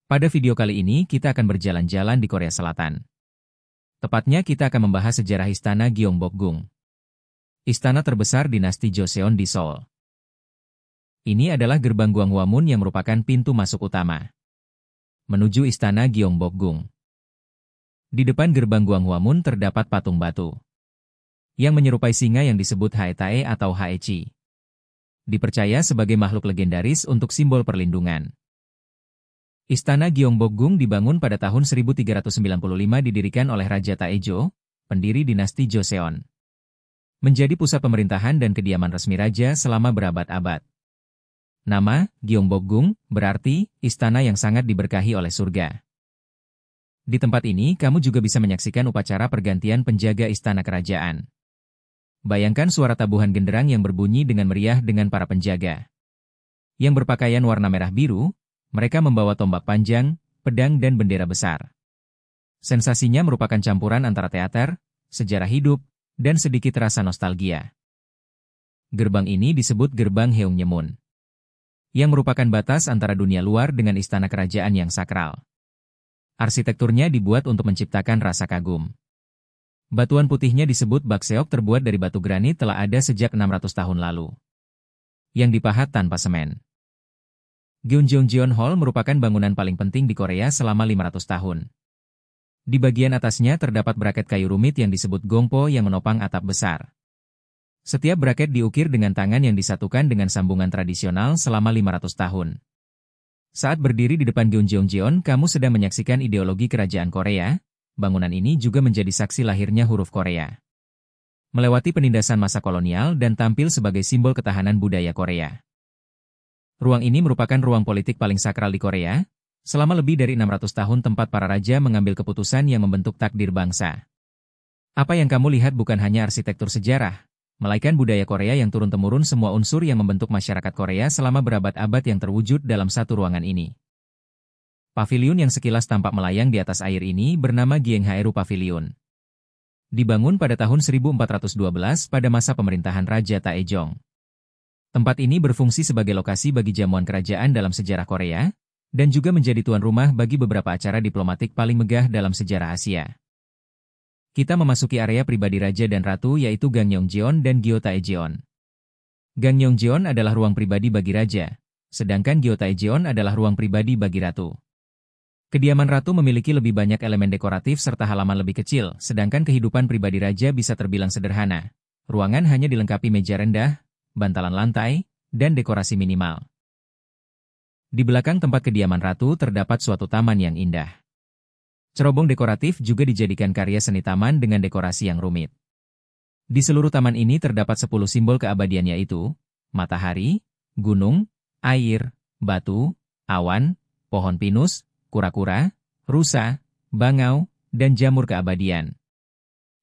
Pada video kali ini kita akan berjalan-jalan di Korea Selatan. Tepatnya kita akan membahas sejarah Istana Gyeongbokgung. Istana terbesar dinasti Joseon di Seoul. Ini adalah gerbang Gwanghwamun yang merupakan pintu masuk utama menuju Istana Gyeongbokgung. Di depan gerbang Gwanghwamun terdapat patung batu yang menyerupai singa yang disebut Haetae atau Haechi. Dipercaya sebagai makhluk legendaris untuk simbol perlindungan. Istana Gyeongbokgung dibangun pada tahun 1395 didirikan oleh Raja Taejo, pendiri dinasti Joseon. Menjadi pusat pemerintahan dan kediaman resmi raja selama berabad-abad. Nama, Gyeongbokgung, berarti, istana yang sangat diberkahi oleh surga. Di tempat ini kamu juga bisa menyaksikan upacara pergantian penjaga istana kerajaan. Bayangkan suara tabuhan genderang yang berbunyi dengan meriah dengan para penjaga. Yang berpakaian warna merah biru, mereka membawa tombak panjang, pedang dan bendera besar. Sensasinya merupakan campuran antara teater, sejarah hidup, dan sedikit rasa nostalgia. Gerbang ini disebut Gerbang Heungnymun, yang merupakan batas antara dunia luar dengan istana kerajaan yang sakral. Arsitekturnya dibuat untuk menciptakan rasa kagum. Batuan putihnya disebut bakseok terbuat dari batu granit telah ada sejak 600 tahun lalu. Yang dipahat tanpa semen. Gyeongjongjeon Hall merupakan bangunan paling penting di Korea selama 500 tahun. Di bagian atasnya terdapat braket kayu rumit yang disebut gongpo yang menopang atap besar. Setiap braket diukir dengan tangan yang disatukan dengan sambungan tradisional selama 500 tahun. Saat berdiri di depan Gyeongjongjeon, kamu sedang menyaksikan ideologi kerajaan Korea. Bangunan ini juga menjadi saksi lahirnya huruf Korea. Melewati penindasan masa kolonial dan tampil sebagai simbol ketahanan budaya Korea. Ruang ini merupakan ruang politik paling sakral di Korea, selama lebih dari 600 tahun tempat para raja mengambil keputusan yang membentuk takdir bangsa. Apa yang kamu lihat bukan hanya arsitektur sejarah, melainkan budaya Korea yang turun-temurun semua unsur yang membentuk masyarakat Korea selama berabad-abad yang terwujud dalam satu ruangan ini. Paviliun yang sekilas tampak melayang di atas air ini bernama Gyeonghaeru Pavilion. Dibangun pada tahun 1412 pada masa pemerintahan Raja Taejong. Tempat ini berfungsi sebagai lokasi bagi jamuan kerajaan dalam sejarah Korea, dan juga menjadi tuan rumah bagi beberapa acara diplomatik paling megah dalam sejarah Asia. Kita memasuki area pribadi Raja dan Ratu yaitu Gangneungjeon dan Gyeotaejeon. Gangneungjeon adalah ruang pribadi bagi Raja, sedangkan Gyeotaejeon adalah ruang pribadi bagi Ratu. Kediaman Ratu memiliki lebih banyak elemen dekoratif serta halaman lebih kecil, sedangkan kehidupan pribadi Raja bisa terbilang sederhana. Ruangan hanya dilengkapi meja rendah, bantalan lantai, dan dekorasi minimal. Di belakang tempat kediaman Ratu terdapat suatu taman yang indah. Cerobong dekoratif juga dijadikan karya seni taman dengan dekorasi yang rumit. Di seluruh taman ini terdapat 10 simbol keabadian yaitu matahari, gunung, air, batu, awan, pohon pinus, kura-kura, rusa, bangau, dan jamur keabadian.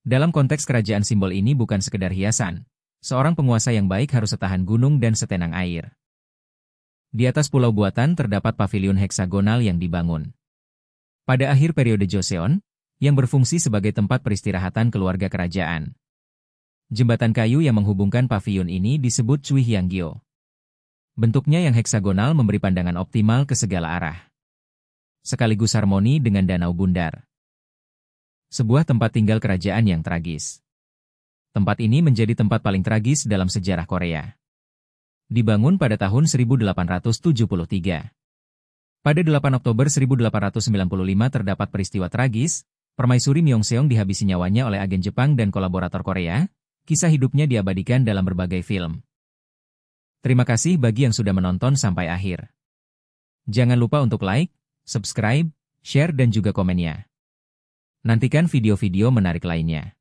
Dalam konteks kerajaan simbol ini bukan sekedar hiasan. Seorang penguasa yang baik harus setahan gunung dan setenang air. Di atas pulau buatan terdapat paviliun heksagonal yang dibangun pada akhir periode Joseon, yang berfungsi sebagai tempat peristirahatan keluarga kerajaan. Jembatan kayu yang menghubungkan paviliun ini disebut Chuihyanggyo. Bentuknya yang heksagonal memberi pandangan optimal ke segala arah. Sekaligus harmoni dengan Danau Bundar. Sebuah tempat tinggal kerajaan yang tragis. Tempat ini menjadi tempat paling tragis dalam sejarah Korea. Dibangun pada tahun 1873. Pada 8 Oktober 1895 terdapat peristiwa tragis, Permaisuri Myeongseong dihabisi nyawanya oleh agen Jepang dan kolaborator Korea. Kisah hidupnya diabadikan dalam berbagai film. Terima kasih bagi yang sudah menonton sampai akhir. Jangan lupa untuk like, subscribe, share dan juga komennya. Nantikan video-video menarik lainnya.